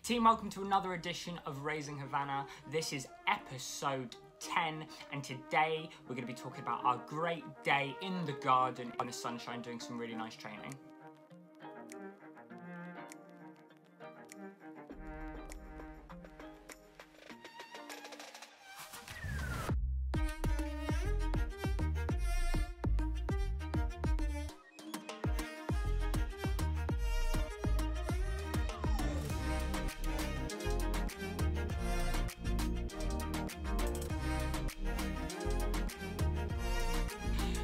Team, welcome to another edition of Raising Havana. This is episode 10, and today we're going to be talking about our great day in the garden in the sunshine doing some really nice training.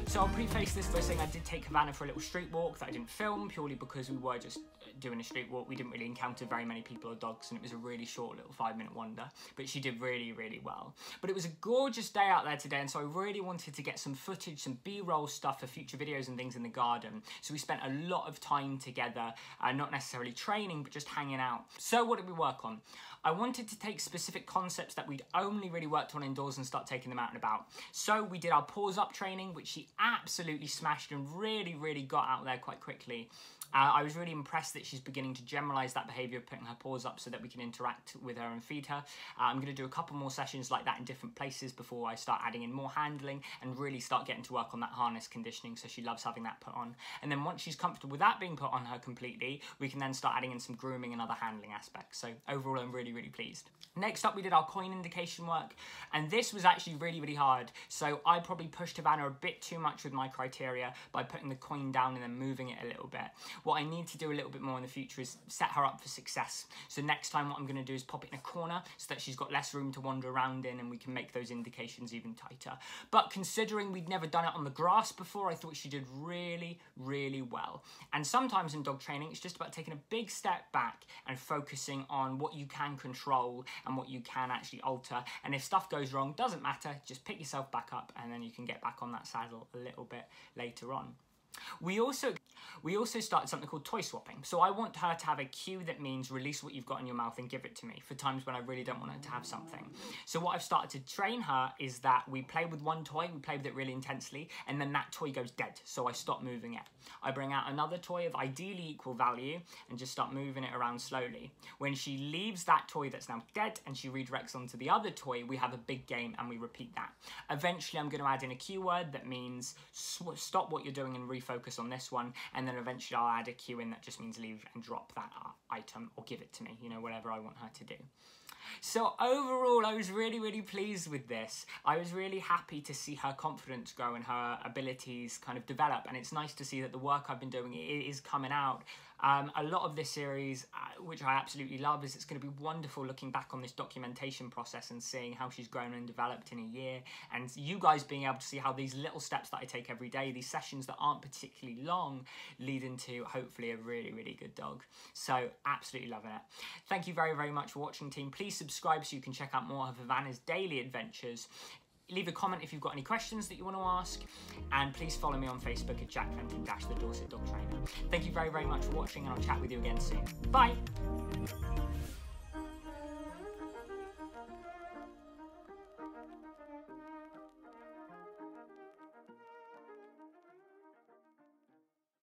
So I'll preface this by saying I did take Havana for a little street walk that I didn't film, purely because we were just doing a street walk. We didn't really encounter very many people or dogs, and it was a really short little 5-minute wander, but she did really, really well. But it was a gorgeous day out there today, and so I really wanted to get some footage, some B-roll stuff for future videos and things in the garden. So we spent a lot of time together, not necessarily training, but just hanging out. So what did we work on? I wanted to take specific concepts that we'd only really worked on indoors and start taking them out and about. So we did our paws up training, which she absolutely smashed and really got out there quite quickly. I was really impressed that she's beginning to generalize that behavior of putting her paws up so that we can interact with her and feed her. I'm going to do a couple more sessions like that in different places before I start adding in more handling and really start getting to work on that harness conditioning, so she loves having that put on. And then once she's comfortable with that being put on her completely, we can then start adding in some grooming and other handling aspects. So overall, I'm really pleased. Next up, we did our coin indication work, and this was actually really hard. So I probably pushed Havana a bit too much with my criteria by putting the coin down and then moving it a little bit. What I need to do a little bit more in the future is set her up for success. So next time what I'm going to do is pop it in a corner so that she's got less room to wander around in, and we can make those indications even tighter. But considering we'd never done it on the grass before, I thought she did really well. And sometimes in dog training, it's just about taking a big step back and focusing on what you can control and what you can actually alter. And if stuff goes wrong, doesn't matter, just pick yourself back up and then you can get back on that saddle a little bit later on. We also started something called toy swapping. So I want her to have a cue that means release what you've got in your mouth and give it to me for times when I really don't want her to have something. So what I've started to train her is that we play with one toy, we play with it really intensely, and then that toy goes dead, so I stop moving it. I bring out another toy of ideally equal value and just start moving it around slowly. When she leaves that toy that's now dead and she redirects onto the other toy, we have a big game and we repeat that. Eventually I'm going to add in a cue word that means stop what you're doing and refocus on this one, and then eventually I'll add a cue in that just means leave and drop that item or give it to me, you know, whatever I want her to do. So overall, I was really pleased with this. I was really happy to see her confidence grow and her abilities kind of develop, and it's nice to see that the work I've been doing is coming out. A lot of this series, which I absolutely love, is it's going to be wonderful looking back on this documentation process and seeing how she's grown and developed in a year, and you guys being able to see how these little steps that I take every day, these sessions that aren't particularly long, lead into hopefully a really good dog. So absolutely loving it. Thank you very much for watching, team. Please subscribe so you can check out more of Havana's daily adventures. Leave a comment if you've got any questions that you want to ask, and please follow me on Facebook at Jack Fenton the Dorset Dog Trainer. Thank you very much for watching, and I'll chat with you again soon. Bye!